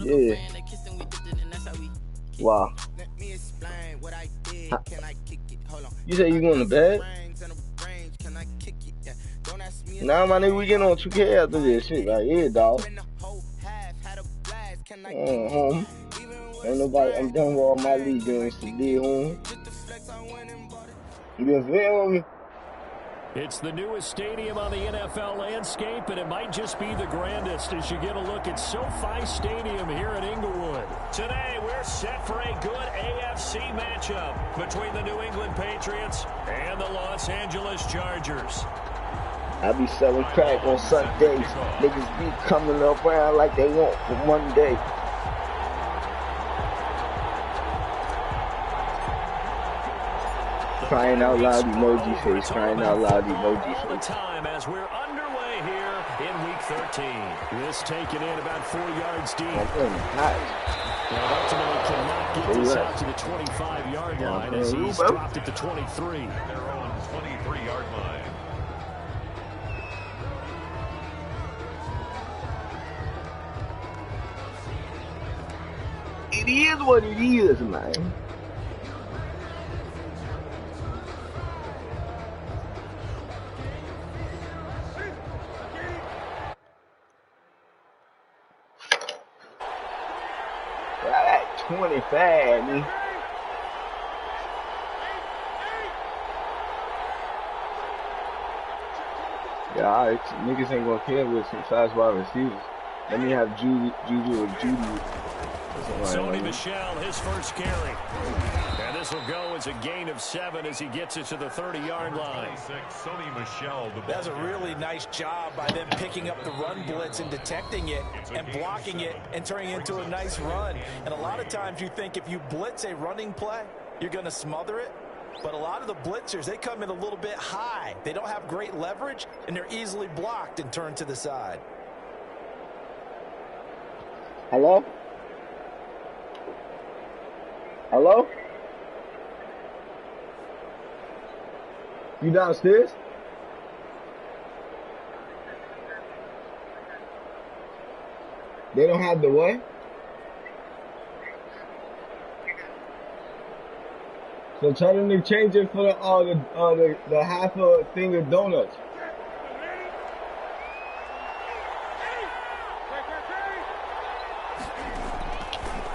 Yeah. Wow. You say you going to bed? Nah, my nigga, we getting on 2K after this shit right here, dog. Home. Ain't nobody. I'm done with all my league games today, home. You been feeling me? It's the newest stadium on the NFL landscape, and it might just be the grandest as you get a look at SoFi Stadium here in Inglewood. Today, we're set for a good AFC matchup between the New England Patriots and the Los Angeles Chargers. I be selling crack on Sundays. Niggas be coming around like they want for Monday. Crying out loud emoji face, crying out loud emoji face. All the time as we're underway here in Week 13. This taken in about 4 yards deep. And ultimately cannot get this out to the 25-yard line as he's dropped at the 23. They're on 23-yard line. It is what it is, man. That 25, man. Yeah, alright. Niggas ain't gonna care with some fast wide receivers. Let me have Juju or Judy. Sony Michel, his first carry. And this will go as a gain of 7 as he gets it to the 30-yard line. Sony Michel. That's a really nice job by them picking up the run blitz and detecting it and blocking it and turning it into a nice run. And a lot of times you think if you blitz a running play, you're going to smother it. But a lot of the blitzers, they come in a little bit high. They don't have great leverage, and they're easily blocked and turned to the side. Hello? Hello? You downstairs? They don't have the what? So tell them to change it for the half a thing of donuts.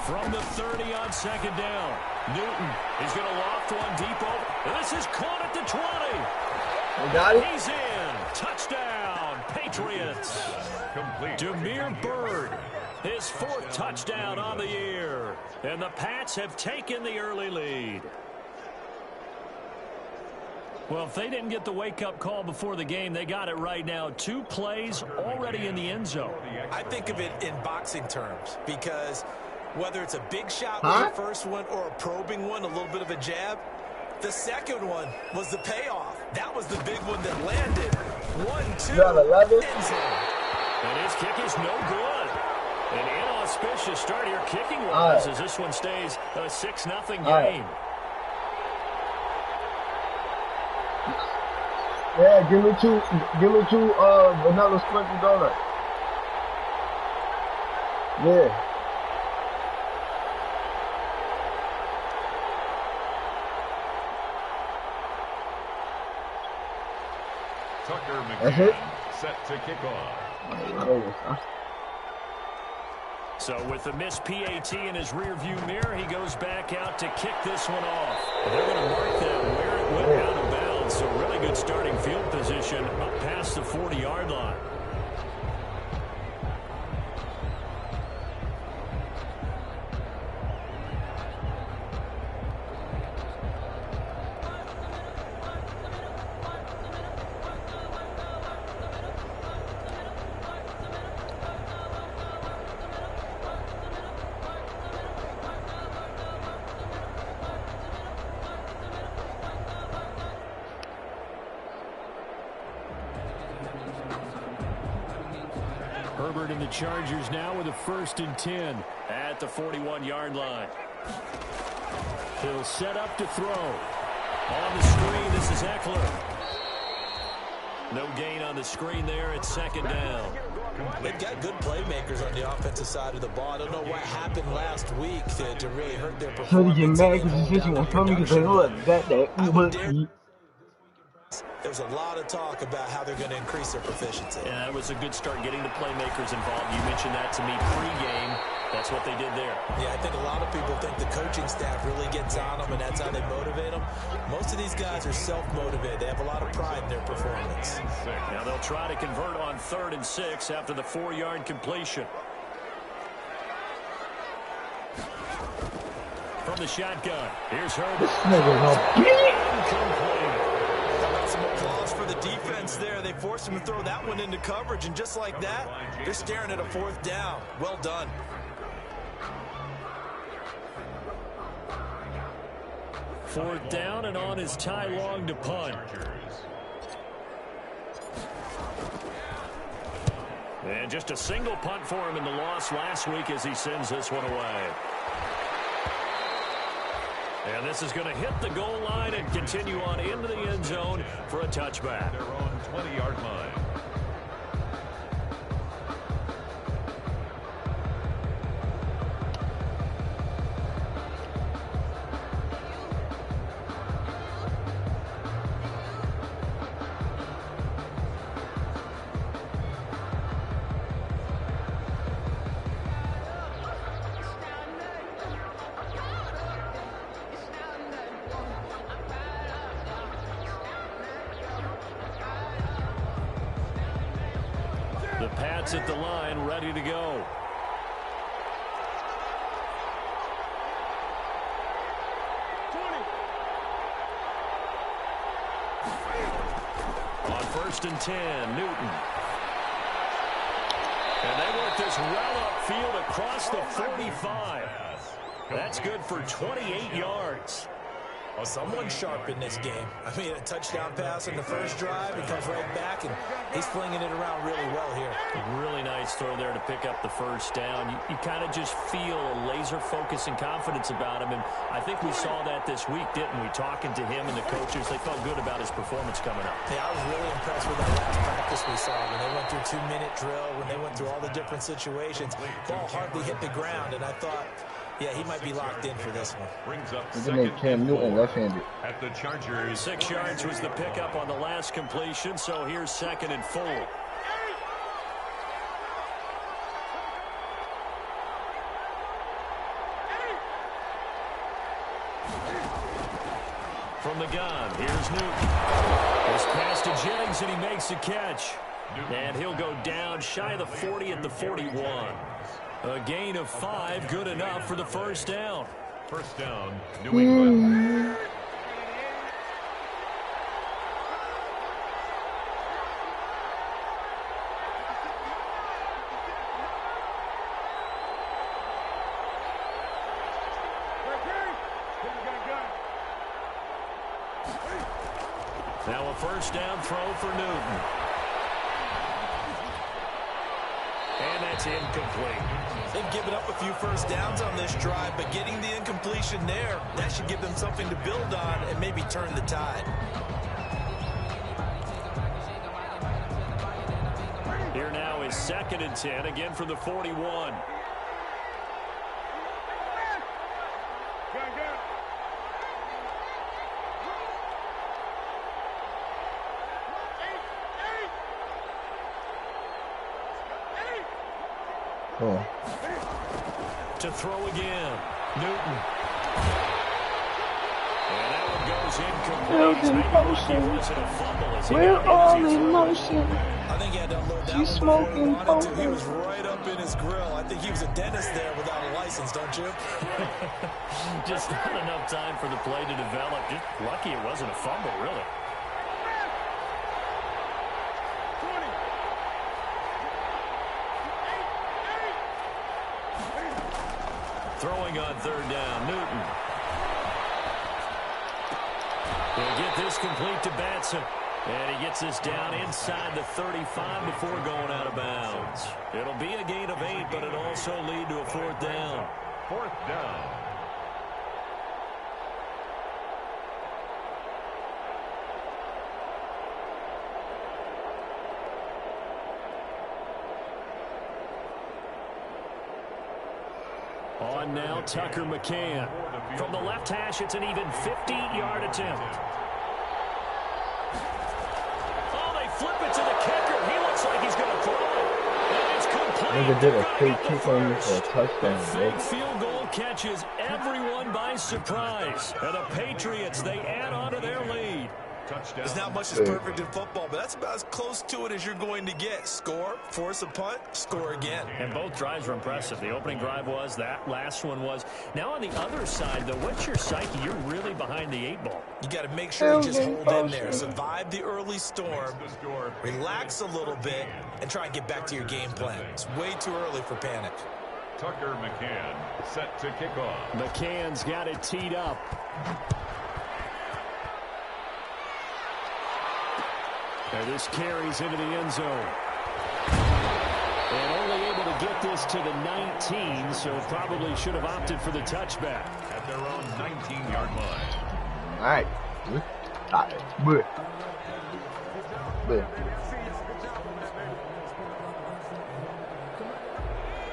From the 30 on second down, Newton is going to loft one deep over. This is caught at the 20. You got it? He's in. Touchdown, Patriots. Demir Bird, his 4th touchdown on the year. And the Pats have taken the early lead. Well, if they didn't get the wake-up call before the game, they got it right now. 2 plays already in the end zone. I think of it in boxing terms because whether it's a big shot with the first one or a probing one, a little bit of a jab, the second one was the payoff. That was the big one that landed. 1-2. End zone. And his kick is no good. An inauspicious start here kicking-wise as this one stays a 6-0 game. Yeah, give me two vanilla sprinkle donut. Yeah. Tucker McCann set to kick off. So with the missed PAT in his rearview mirror, he goes back out to kick this one off. They're going to mark that where it went out of bounds. So really good starting field position up past the 40-yard line. Herbert and the Chargers now with a 1st and 10 at the 41-yard line. He'll set up to throw. On the screen, this is Eckler. No gain on the screen there at 2nd down. They've got good playmakers on the offensive side of the ball. I don't know what happened last week to really hurt their performance. 所以你卖个是这种方面的我在问题。 There's a lot of talk about how they're going to increase their proficiency. Yeah, that was a good start getting the playmakers involved. You mentioned that to me pregame. That's what they did there. Yeah, I think a lot of people think the coaching staff really gets on them, and that's how they motivate them. Most of these guys are self-motivated. They have a lot of pride in their performance. Now they'll try to convert on 3rd and 6 after the 4-yard completion. From the shotgun, here's Herbert. Some applause for the defense there. They forced him to throw that one into coverage, and just like that, they're staring at a 4th down. Well done. Fourth down, and on is Ty Long to punt. And just a single punt for him in the loss last week as he sends this one away. And this is going to hit the goal line and continue on into the end zone for a touchback. Their own 20-yard line. The Pats at the line, ready to go. On 1st and 10, Newton. And they work this well upfield across the 45. That's good for 28 yards. Well, someone's sharp in this game. I mean, a touchdown pass in the first drive. He comes right back, and he's flinging it around really well here. Really nice throw there to pick up the first down. You kind of just feel a laser focus and confidence about him, and I think we saw that this week, didn't we? Talking to him and the coaches, they felt good about his performance coming up. Yeah, I was really impressed with that last practice we saw when they went through 2-minute drill, when they went through all the different situations. Ball hardly hit the ground, and I thought, yeah, he might be locked in for this one. Brings up Cam Newton left-handed. At the Chargers. 6 yards was the pickup on the last completion, so here's 2nd and 4. From the gun, here's Newton. This pass to Jennings, and he makes the catch. And he'll go down shy of the 40 at the 41. A gain of 5, good enough for the first down. First down, New England. Now a first down throw for Newton. And that's incomplete. They've given up a few first downs on this drive, but getting the incompletion there, that should give them something to build on and maybe turn the tide. Here now is 2nd and 10, again from the 41. Oh. To throw again, Newton. And that one goes incomplete. Wasn't a fumble as he We're got all his in motion. I think he had to unload that She's one before he smoking wanted to. He poker. was right up in his grill. I think he was a dentist there without a license, don't you? Just not enough time for the play to develop. Just lucky it wasn't a fumble, really. Throwing on 3rd down, Newton. He'll get this complete to Batson. And he gets this down inside the 35 before going out of bounds. It'll be a gain of 8, but it'll also lead to a 4th down. 4th down. On now, Tucker McCann. From the left hash, it's an even 50-yard attempt. Oh, they flip it to the kicker. He looks like he's going to throw it. And it's complete. Nigga did a fake kick on you for a touchdown. Fake field goal catches everyone by surprise. And the Patriots, they add on to their lead. Touchdown. There's not much that's perfect in football, but that's about as close to it as you're going to get. Score, force a punt, score again. And both drives were impressive. The opening drive was, that last one was. Now on the other side, though, what's your psyche? You're really behind the 8 ball. You got to make sure you just hold in there. Survive the early storm, relax a little bit, and try and get back to your game plan. It's way too early for panic. Tucker McCann set to kick off. McCann's got it teed up. And this carries into the end zone. And only able to get this to the 19, so probably should have opted for the touchback. At their own 19-yard line. All right.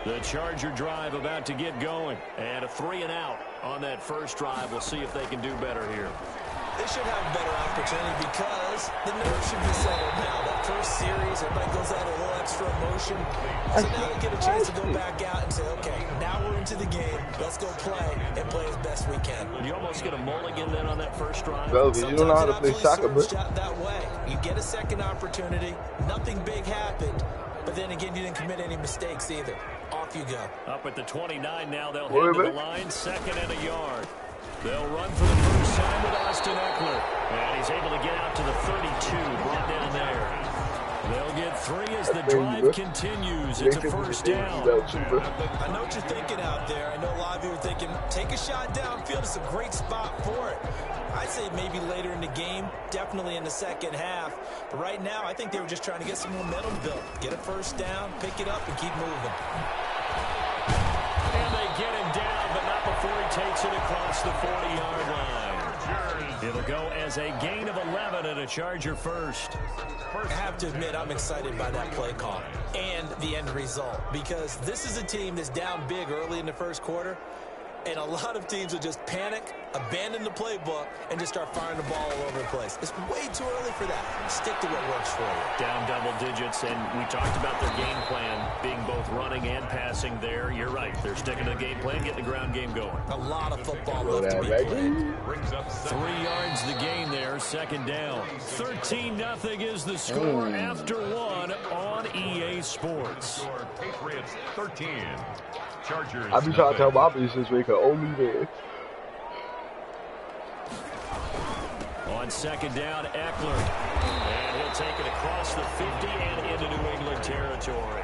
The Charger drive about to get going. And a 3-and-out on that first drive. We'll see if they can do better here. They should have a better opportunity because the nerves should be settled now. That first series, everybody goes out a little extra emotion. So now they get a chance to go back out and say, okay, now we're into the game. Let's go play and play as best we can. You almost get a mulligan then on that first drive. Bro, you don't know how to play soccer, bro. That way. You get a second opportunity. Nothing big happened. But then again, you didn't commit any mistakes either. Off you go. Up at the 29 now. They'll head to the line. 2nd and a yard. They'll run for the first time with Austin Eckler. And he's able to get out to the 32, brought down there. They'll get 3 as the drive continues. It's a first down. I know what you're thinking out there. I know a lot of you are thinking, take a shot downfield. It's a great spot for it. I'd say maybe later in the game, definitely in the second half. But right now, I think they were just trying to get some momentum built. Get a first down, pick it up, and keep moving. And they get him down, but not before he takes it across the 40-yard line. It'll go as a gain of 11 and a Charger first. I have to admit, I'm excited by that play call and the end result because this is a team that's down big early in the first quarter, and a lot of teams will just panic, abandon the playbook, and just start firing the ball all over the place. It's way too early for that. Stick to what works for you. Down double digits, and we talked about their game plan being both running and passing there. You're right. They're sticking to the game plan, getting the ground game going. A lot of football left to be played. 3 yards the gain there, 2nd down. 13-0 is the score after 1 on EA Sports. Patriots 13. Chargers. I be trying to tell Bobby this week, only there. On 2nd down, Eckler. And he'll take it across the 50 and into New England territory.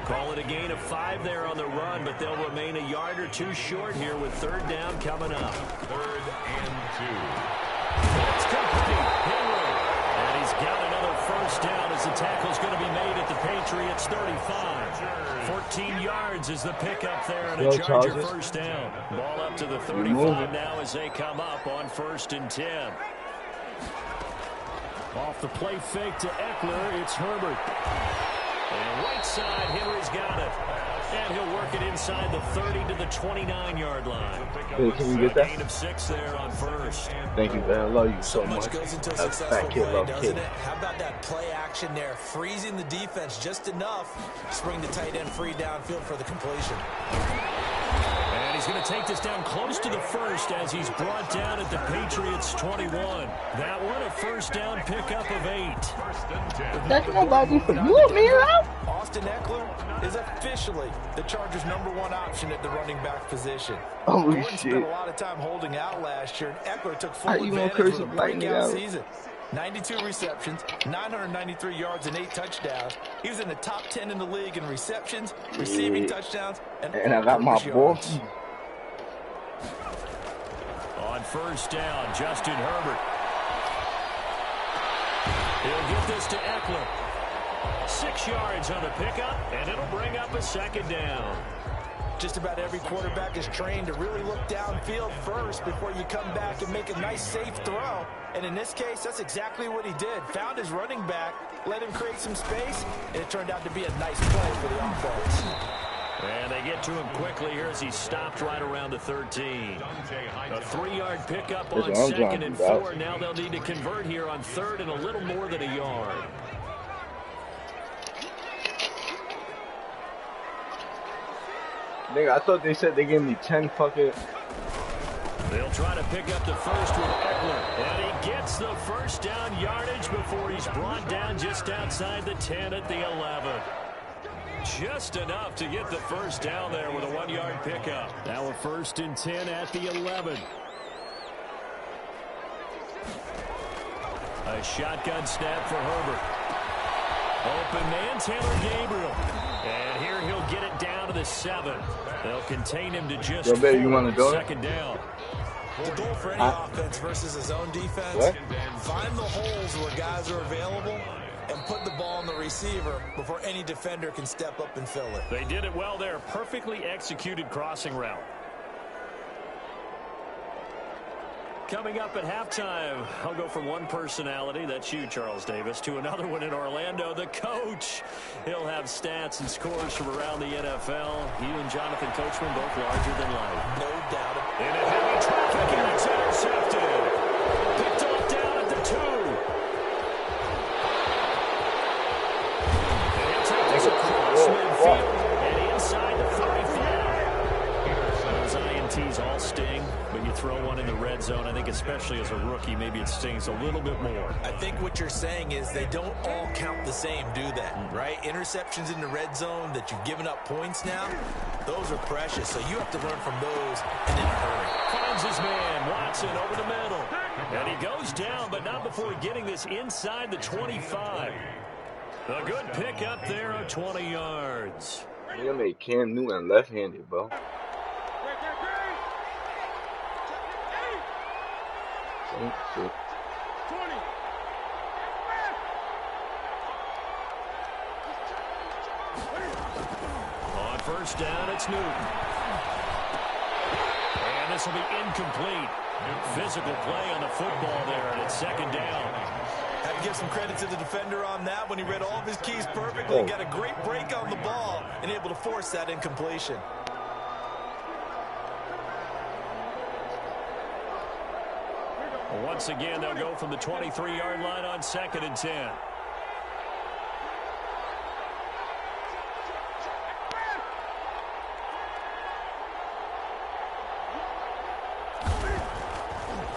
Call it a gain of 5 there on the run, but they'll remain a yard or 2 short here with 3rd down coming up. 3rd and 2. It's complete. Henry. And he's got another first down as the tackle's going to be made at the Patriots 35. 14 yards is the pickup there and a Charger first down. Ball up to the 35 now as they come up on 1st and 10. Off the play fake to Eckler, it's Herbert. And right side, Henry's got it. And he'll work it inside the 30 to the 29-yard line. Hey, can we get that? Gain of 6 there on 1st. Thank you, man. I love you so much. Goes into a successful play, doesn't it? How about that play action there? Freezing the defense just enough to bring the tight end free downfield for the completion. And he's going to take this down close to the 1st as he's brought down at the Patriots 21. That one a first down pickup of 8. That's nobody for you, man. Austin Eckler is officially the Chargers' #1 option at the running back position. Holy Gordon shit. spent a lot of time holding out last year, and Eckler took full How you gonna advantage curse of a him lightning breakout out? season. 92 receptions, 993 yards, and 8 touchdowns. He was in the top 10 in the league in receptions, receiving touchdowns, and I got my boy. On 1st down, Justin Herbert. He'll get this to Eckler. 6 yards on the pickup, and it'll bring up a 2nd down. Just about every quarterback is trained to really look downfield first before you come back and make a nice, safe throw. And in this case, that's exactly what he did. Found his running back, let him create some space, and it turned out to be a nice play for the offense. And they get to him quickly here as he stopped right around the 13. A 3-yard pickup on 2nd and 4. Now they'll need to convert here on 3rd and a little more than a yard. Nigga, I thought they said they gave me 10 fucking... They'll try to pick up the first with Eckler. And he gets the first down yardage before he's brought down just outside the 10 at the 11. Just enough to get the first down there with a 1-yard pickup. Now a 1st and 10 at the 11. A shotgun snap for Herbert. Open man, Taylor Gabriel. And here he'll get it down to the 7. They'll contain him to just 4 on 2nd down. The goal for any offense versus his own defense, find the holes where guys are available and put the ball on the receiver before any defender can step up and fill it. They did it well there. Perfectly executed crossing route. Coming up at halftime, I'll go from one personality, that's you, Charles Davis, to another one in Orlando, the coach. He'll have stats and scores from around the NFL. He and Jonathan Coachman both larger than life. No doubt. In a heavy traffic, and it's intercepted. Picked off down at the 2. And he'll take this across midfield and inside the 35. Those INTs all sting, but you throw one in the red zone, I think especially as a rookie, maybe it stings a little bit more. I think what you're saying is they don't all count the same, do they? Right? Interceptions in the red zone that you've given up points now, those are precious, so you have to learn from those and in a hurry. Finds his man, Watson, over the middle. And he goes down, but not before getting this inside the 25. A good pick up there of 20 yards. They made Cam Newton left-handed, bro. Shit. On 1st down, it's Newton. And this will be incomplete. Physical play on the football there, and it's 2nd down. Have to give some credit to the defender on that when he read all of his keys perfectly. Got a great break on the ball and able to force that incompletion. Once again, they'll go from the 23-yard line on 2nd and 10.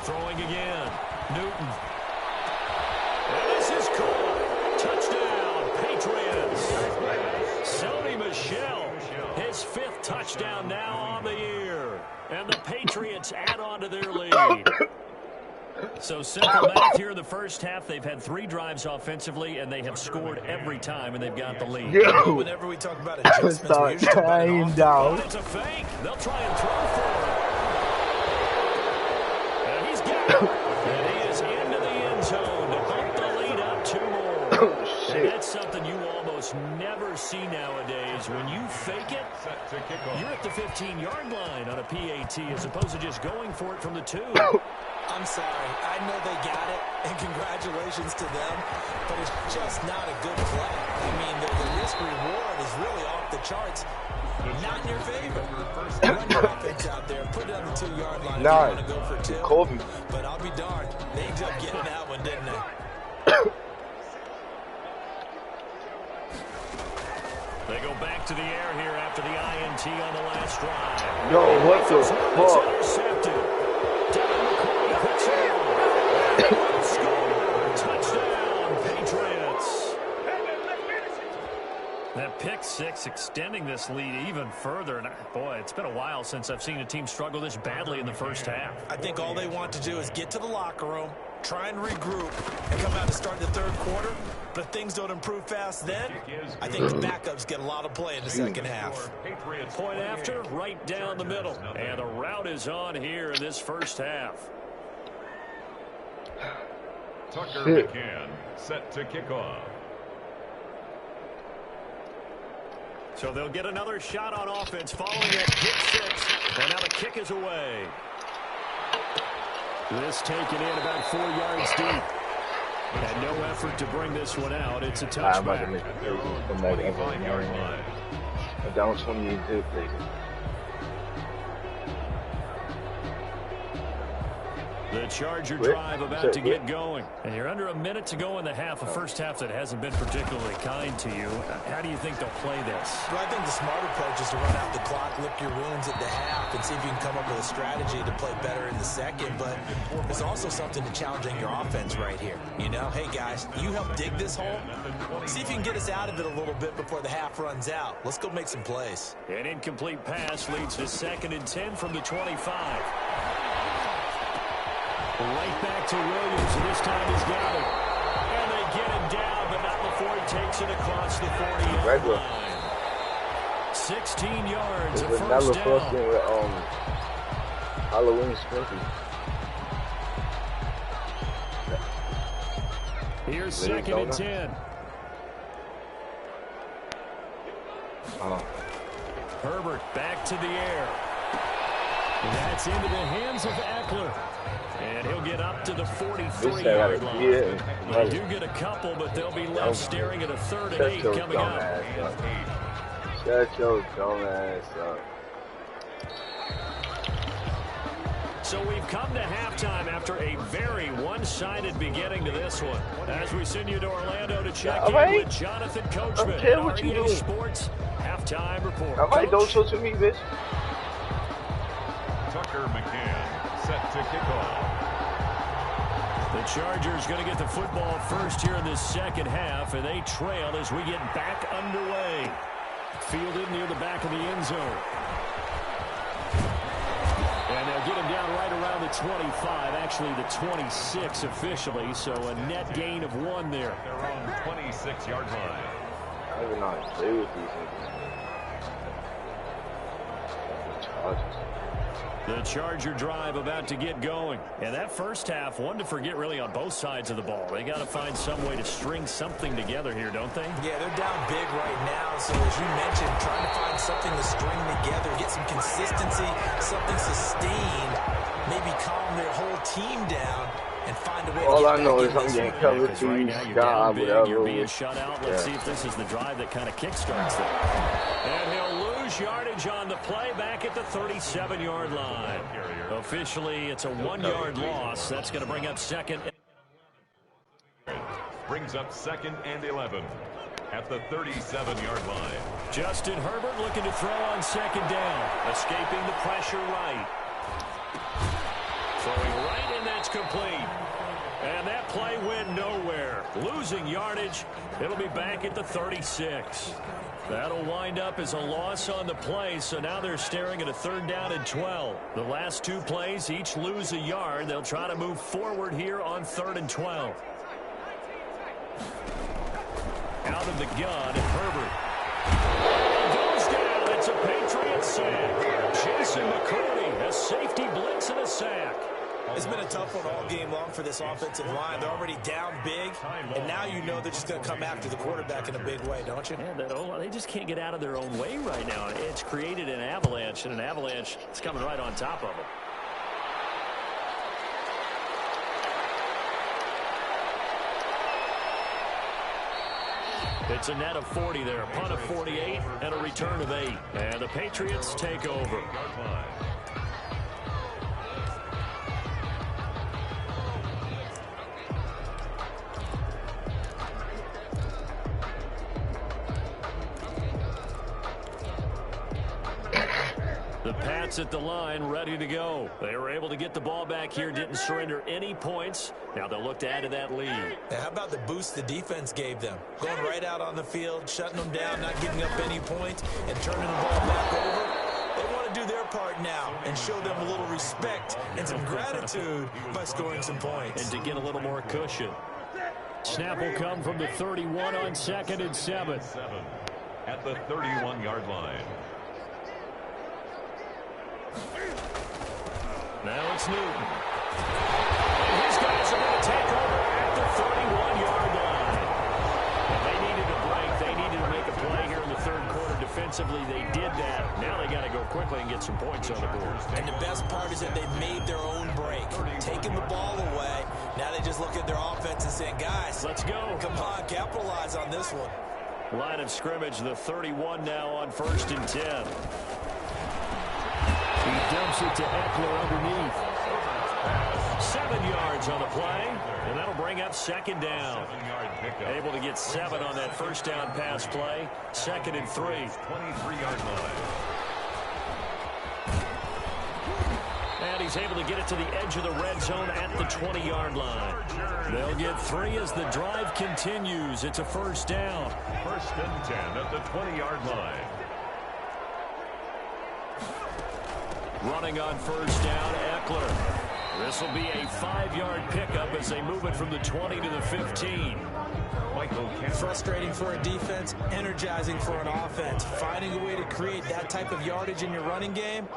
Throwing again. Newton. And this is caught. Touchdown, Patriots. Sony Michel, his 5th touchdown now on the year. And the Patriots add on to their lead. So simple math here in the first half. They've had 3 drives offensively, and they have scored every time, and they've got the lead. Yo. Whenever we talk about adjustments, we usually crying down. It's a fake. They'll try and throw for it. And he's got it. And he is into the end zone to bump the lead up 2 more. Oh, shit. And that's something you almost never see nowadays. When you fake it, you're at the 15-yard line on a PAT as opposed to just going for it from the 2. I'm sorry. I know they got it, and congratulations to them, but it's just not a good play. I mean, the risk-reward is really off the charts. Not in your favor. Run your offense out there, put it on the 2-yard line if you want to go for 2. Kobe. But I'll be darned. They ended up getting that one, didn't they? They go back to the air here after the INT on the last drive. Yo, what the fuck? Intercepted. Touchdown, Patriots. That pick 6 extending this lead even further. And boy, it's been a while since I've seen a team struggle this badly in the first half. I think all they want to do is get to the locker room, try and regroup, and come out to start the 3rd quarter. But if things don't improve fast then, I think the backups get a lot of play in the second half. Point after, right down the middle. And the route is on here in this first half. Tucker McCann set to kick off. So they'll get another shot on offense following that pick 6. And now the kick is away. This taken in about 4 yards deep. And no effort to bring this one out. It's a touchback. A down 28 dip, please. The Charger drive about to get going. And you're under a minute to go in the half, a first half that hasn't been particularly kind to you. How do you think they'll play this? Well, I think the smart approach is to run out the clock, lick your wounds at the half, and see if you can come up with a strategy to play better in the second. But there's also something to challenging your offense right here. You know, hey, guys, you help dig this hole. See if you can get us out of it a little bit before the half runs out. Let's go make some plays. An incomplete pass leads to 2nd and 10 from the 25. Right back to Williams, and this time he's got it. And they get him down, but not before he takes it across the 40-yard line. 16 yards, a first down. With, Halloween Sprinkle. Here's 2nd and 10. Herbert back to the air. And that's into the hands of Eckler. And he'll get up to the 43-yard line. They do get a couple, but they'll be left staring at a 3rd and 8 coming up. Shut your dumb ass up. So we've come to halftime after a very one-sided beginning to this one. As we send you to Orlando to check in with Jonathan Coachman. I don't care what you do. Sports halftime report. Don't show to me, bitch. Tucker McCann set to kick off. The Chargers going to get the football first here in this second half, and they trail as we get back underway. Fielded near the back of the end zone. And they'll get him down right around the 25, actually the 26 officially, so a net gain of 1 there. They're on 26-yard line. I don't even know how to play with these Chargers. The Charger drive about to get going. And that first half, one to forget really on both sides of the ball. They got to find some way to string something together here, don't they? Yeah, they're down big right now. So as you mentioned, trying to find something to string together, get some consistency, something sustained, maybe calm their whole team down and find a way all to I know is I'm getting covered to right now, you're down big, you're being shut out. Let's see if this is the drive that kind of kickstarts them. And he'll lose yardage on the play back at the 37-yard line. Officially, it's a 1-yard loss. That's going to bring up 2nd. Brings up 2nd and 11 at the 37-yard line. Justin Herbert looking to throw on 2nd down. Escaping the pressure right. Throwing right, and that's complete. And that play went nowhere. Losing yardage. It'll be back at the 36. That'll wind up as a loss on the play, so now they're staring at a 3rd down and 12. The last 2 plays each lose a yard. They'll try to move forward here on 3rd and 12. Out of the gun, and Herbert. Goes down. It's a Patriot sack. Jason McCourty, a safety blitz and a sack. It's been a tough one all game long for this offensive line. They're already down big, and now you know they're just going to come after the quarterback in a big way, don't you? Yeah, they just can't get out of their own way right now. It's created an avalanche, and an avalanche is coming right on top of them. It's a net of 40 there, a punt of 48, and a return of 8. And the Patriots take over. The Pats at the line, ready to go. They were able to get the ball back here, didn't surrender any points. Now they'll look to add to that lead. Now, how about the boost the defense gave them? Going right out on the field, shutting them down, not giving up any points, and turning the ball back over. They want to do their part now and show them a little respect and some gratitude by scoring some points. And to get a little more cushion. Snap will come from the 31 on 2nd and 7. At the 31-yard line. Now it's Newton. And his guys are going to take over at the 31-yard line. And they needed a break. They needed to make a play here in the 3rd quarter defensively. They did that. Now they got to go quickly and get some points on the board. And the best part is that they made their own break. Taking the ball away. Now they just look at their offense and saying, guys, let's go. Come on, capitalize on this one. Line of scrimmage, the 31 now on 1st and 10. He dumps it to Eckler underneath. 7 yards on the play, and that'll bring up 2nd down. Able to get 7 on that 1st down pass play. 2nd and 3. 23-yard line. And he's able to get it to the edge of the red zone at the 20-yard line. They'll get 3 as the drive continues. It's a 1st down. 1st and 10 at the 20-yard line. Running on 1st down, Eckler. This will be a 5-yard pickup as they move it from the 20 to the 15. Frustrating for a defense, energizing for an offense. Finding a way to create that type of yardage in your running game,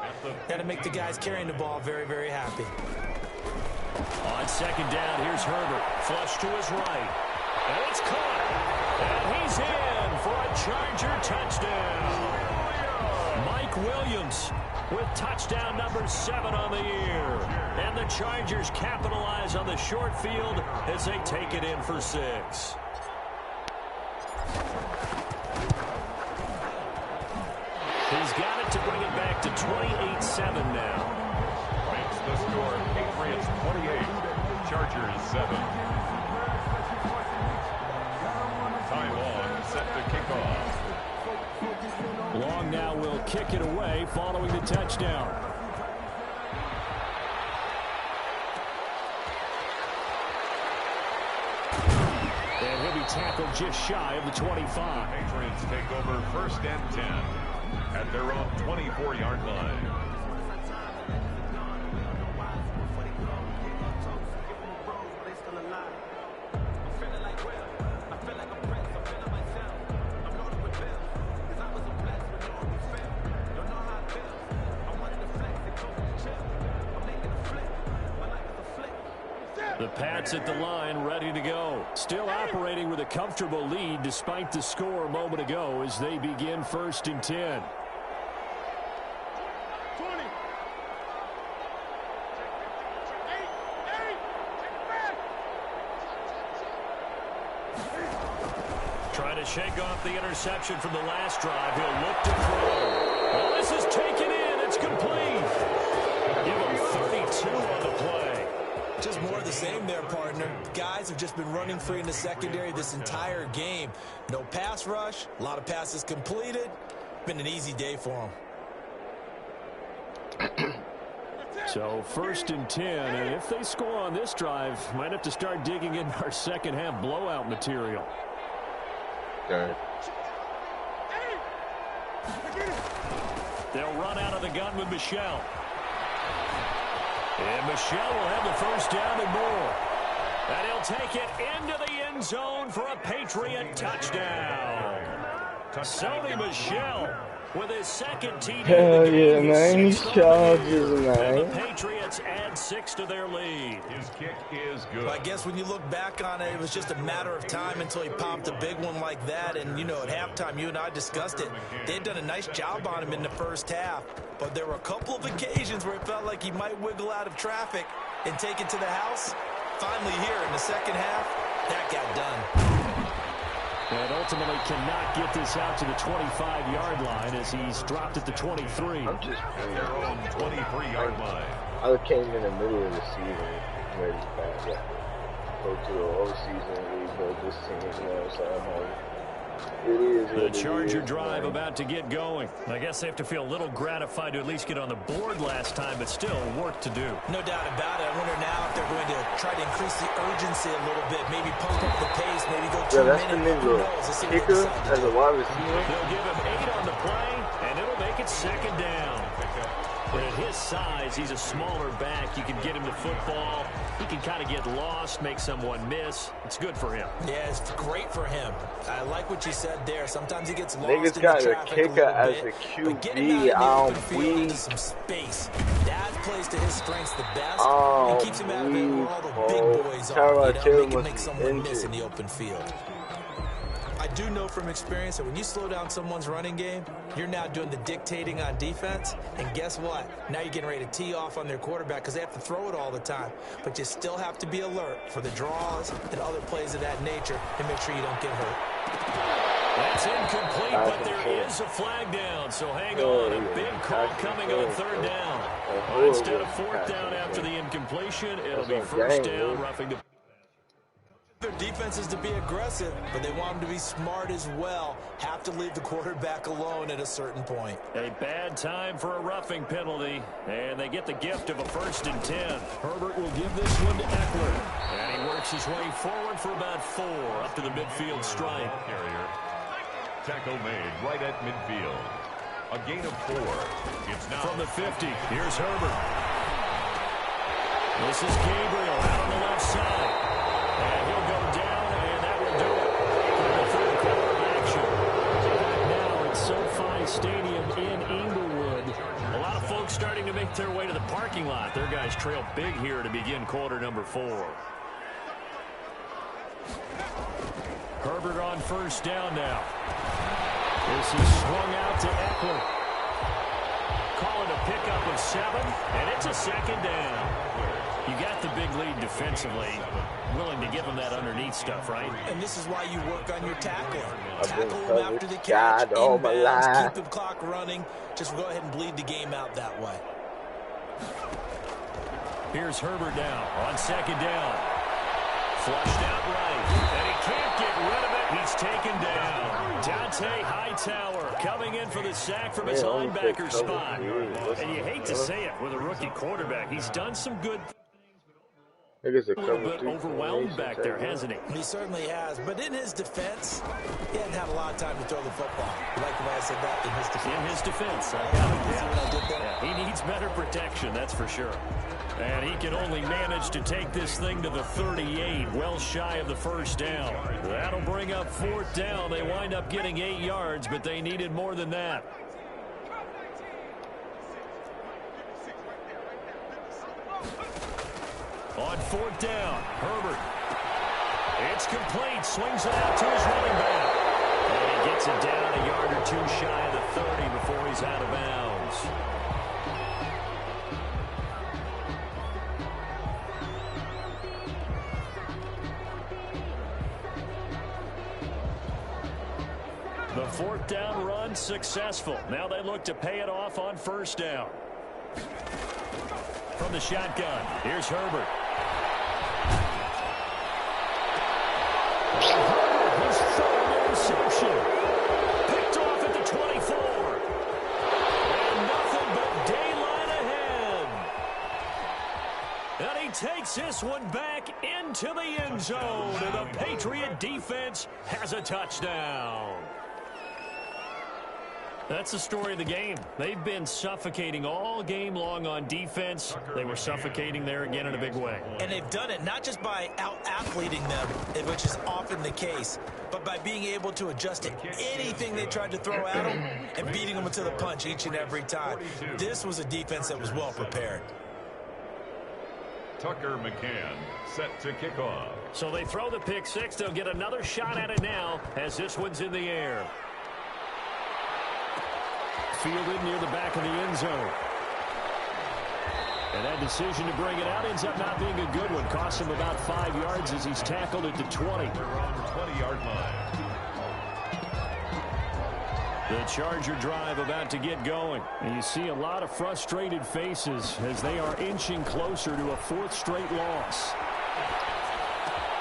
got to make the guys carrying the ball very, very happy. On 2nd down, here's Herbert. Flush to his right. And it's caught. And he's in for a Charger touchdown. Mike Williams with touchdown number 7 on the year. And the Chargers capitalize on the short field as they take it in for 6. He's got it to bring it back to 28-7 now. Makes the score Patriots 28, Chargers 7. Time long set to kick off. Long now will kick it away following the touchdown. And he'll be tackled just shy of the 25. Patriots take over 1st and 10 at their own 24-yard line. The Pats at the line, ready to go. Still operating with a comfortable lead despite the score a moment ago as they begin 1st and 10. Trying to shake off the interception from the last drive. He'll look to throw. Well, this is taken in. It's complete. Give him 32 on the play. Just more of the same there, partner. Guys have just been running free in the secondary this entire game. No pass rush, a lot of passes completed. Been an easy day for them. So 1st and 10, and if they score on this drive, might have to start digging in our second half blowout material. Okay. They'll run out of the gun with Michelle. And Michelle will have the 1st down and more. And he'll take it into the end zone for a Patriot touchdown. Sony Michel with his 2nd TD. Hell yeah, man. These Chargers, man. And the Patriots add 6 to their lead. His kick is good. Well, I guess when you look back on it, it was just a matter of time until he popped a big one like that. And, you know, at halftime, you and I discussed it. They'd done a nice job on him in the 1st half. But there were a couple of occasions where it felt like he might wiggle out of traffic and take it to the house. Finally here in the 2nd half, that got done. And ultimately cannot get this out to the 25-yard line as he's dropped at the 23. I'm just At their own 23-yard line. I came in the middle of the season ready to back up. Go to the whole season, rebuild this team, you know what I'm saying? It is The Charger drive about to get going. I guess they have to feel a little gratified to at least get on the board last time, but still work to do. No doubt about it. I wonder now if they're going to try to increase the urgency a little bit, maybe pump up the pace, maybe go 2 minutes. That's the ninja. Kicker as a wide receiver. They'll give him 8 on the play, and it'll make it 2nd down. But at his size, he's a smaller back. You can get him the football. He can kind of get lost, make someone miss. It's good for him. Yeah, it's great for him. I like what you said there. Sometimes he gets lost Niggas in got the a traffic kicker a as little a bit. QB. But getting out in the open field into some space, that plays to his strengths the best. And keeps him out of it where all the big boys are. They can make someone miss in the open field. I do know from experience that when you slow down someone's running game, you're now doing the dictating on defense. And guess what? Now you're getting ready to tee off on their quarterback because they have to throw it all the time. But you still have to be alert for the draws and other plays of that nature and make sure you don't get hurt. That's incomplete, but there is a flag down. So hang on, a big call coming on third down. Instead of fourth down after the incompletion, it'll be first down, roughing the... Their defense is to be aggressive, but they want them to be smart as well. Have to leave the quarterback alone at a certain point. A bad time for a roughing penalty, and they get the gift of a 1st and 10. Herbert will give this one to Eckler, and he works his way forward for about 4 up to the midfield stripe. Carrier. Tackle made right at midfield. A gain of 4. It's now from the 50. Here's Herbert. This is Gabriel out on the left side. And he'll go down, and that will do it. The third quarter of action. Now at SoFi Stadium in Inglewood. A lot of folks starting to make their way to the parking lot. Their guys trail big here to begin quarter number 4. Herbert on first down now. This is swung out to Eckler. Call it a pickup of 7, and it's a 2nd down. You got the big lead defensively. Willing to give him that underneath stuff, right? And this is why you work on your tackling. Tackle him after the catch, inbounds, keep the clock running. Just go ahead and bleed the game out that way. Here's Herbert now on 2nd down. Flushed out right, and he can't get rid of it. He's taken down. Dante Hightower coming in for the sack from his linebacker spot. And you hate to say it with a rookie quarterback. He's done some good. A little bit overwhelmed back there, hasn't he? He certainly has. But in his defense, he hadn't had a lot of time to throw the football. Like the way I said that, in his defense. In his defense. He needs better protection, that's for sure. And he can only manage to take this thing to the 38, well shy of the 1st down. That'll bring up 4th down. They wind up getting 8 yards, but they needed more than that. On 4th down, Herbert. It's complete. Swings it out to his running back. And he gets it down a yard or 2 shy of the 30 before he's out of bounds. The 4th down run successful. Now they look to pay it off on 1st down. From the shotgun, here's Herbert. His 3rd interception. Picked off at the 24. And nothing but daylight ahead. And he takes this one back into the end zone. And the Patriot defense has a touchdown. That's the story of the game. They've been suffocating all game long on defense. They were suffocating there again in a big way. And they've done it not just by out-athleting them, which is often the case, but by being able to adjust to anything they tried to throw at them and beating them to the punch each and every time. This was a defense that was well prepared. Tucker McCann set to kick off. So they throw the pick 6. They'll get another shot at it now as this one's in the air. Fielded near the back of the end zone. And that decision to bring it out ends up not being a good one. Costs him about 5 yards as he's tackled at the 20. We're on the 20-yard line. The Charger drive about to get going. And you see a lot of frustrated faces as they are inching closer to a 4th straight loss.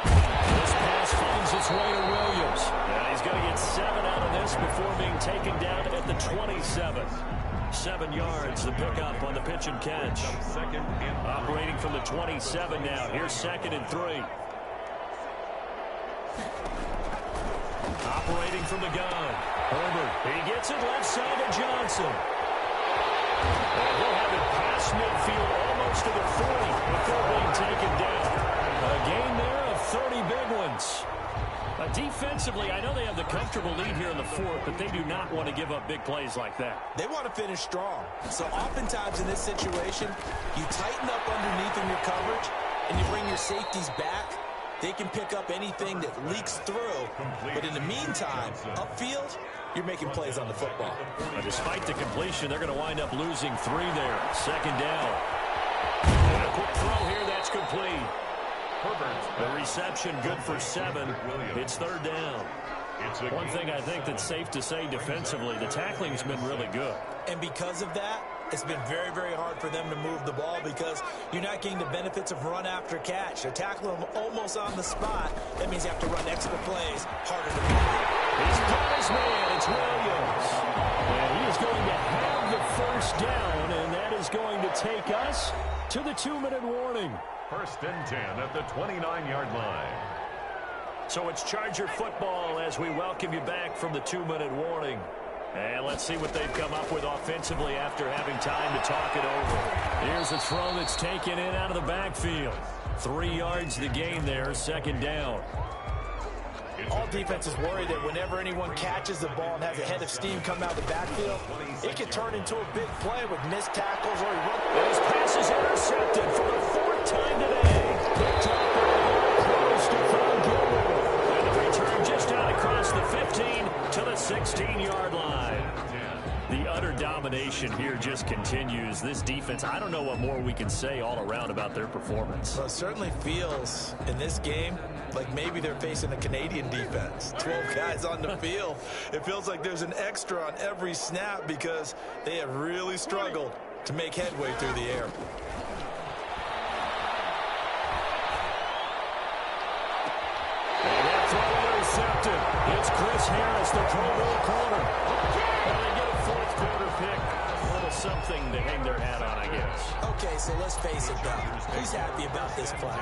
This pass finds its way to Williams. And he's going to get 7 out of this before being taken down at the 27. 7 yards, the pickup on the pitch and catch. Operating from the 27 now. Here's 2nd and 3. Operating from the gun. Herbert, he gets it left side to Johnson. And he'll have it past midfield almost to the 40 before being taken down. A gain there of 30 big ones. Defensively, I know they have the comfortable lead here in the 4th, but they do not want to give up big plays like that. They want to finish strong. So oftentimes in this situation, you tighten up underneath in your coverage, and you bring your safeties back. They can pick up anything that leaks through. But in the meantime, upfield, you're making plays on the football. Despite the completion, they're going to wind up losing 3 there. 2nd down. And a quick throw here, that's complete. The reception good for 7. It's 3rd down. One thing I think that's safe to say defensively, the tackling's been really good. And because of that, it's been very, very hard for them to move the ball because you're not getting the benefits of run after catch. They're tackling them almost on the spot. That means you have to run extra plays, harder to move. He's got his man. It's Williams. And he is going to have the first down, and that is going to take us to the 2-minute warning. 1st and 10 at the 29-yard line. So it's Charger football as we welcome you back from the 2-minute warning. And let's see what they've come up with offensively after having time to talk it over. Here's a throw that's taken in out of the backfield. 3 yards the gain there, 2nd down. All defenses worry that whenever anyone catches the ball and has a head of steam come out of the backfield, it can turn into a big play with missed tackles or and his pass is intercepted for the 4th time today. Picked up close to Frank Gilmore. And the return just out across the 15 to the 16-yard line. The utter domination here just continues. This defense, I don't know what more we can say all around about their performance. Well, it certainly feels in this game like maybe they're facing a Canadian defense. 12 guys on the field. It feels like there's an extra on every snap because they have really struggled to make headway through the air. And that throw intercepted. It's Chris Harris, the Pro Bowl corner. And they get a 4th quarter pick. A little something to hang their hat on, I guess. Okay, so let's face it, though. Who's happy about this play?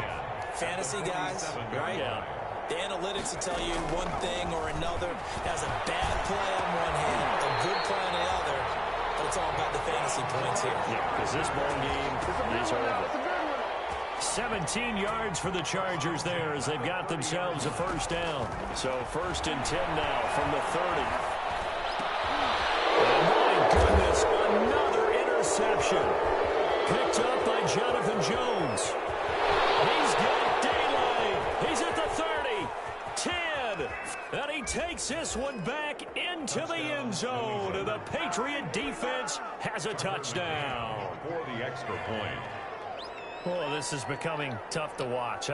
Fantasy guys, right? Yeah. The analytics will tell you one thing or another. Has a bad play on one hand, a good play on the other, but it's all about the fantasy points here. Yeah, because this ball game is over. 17 yards for the Chargers there as they've got themselves a first down. So 1st and 10 now from the 30. Oh, my goodness, another interception. Picked up by Jonathan Jones. He's got daylight. He's at the 30, 10, and he takes this one back into the end zone. And the Patriot defense has a touchdown. For the extra point. Oh, this is becoming tough to watch.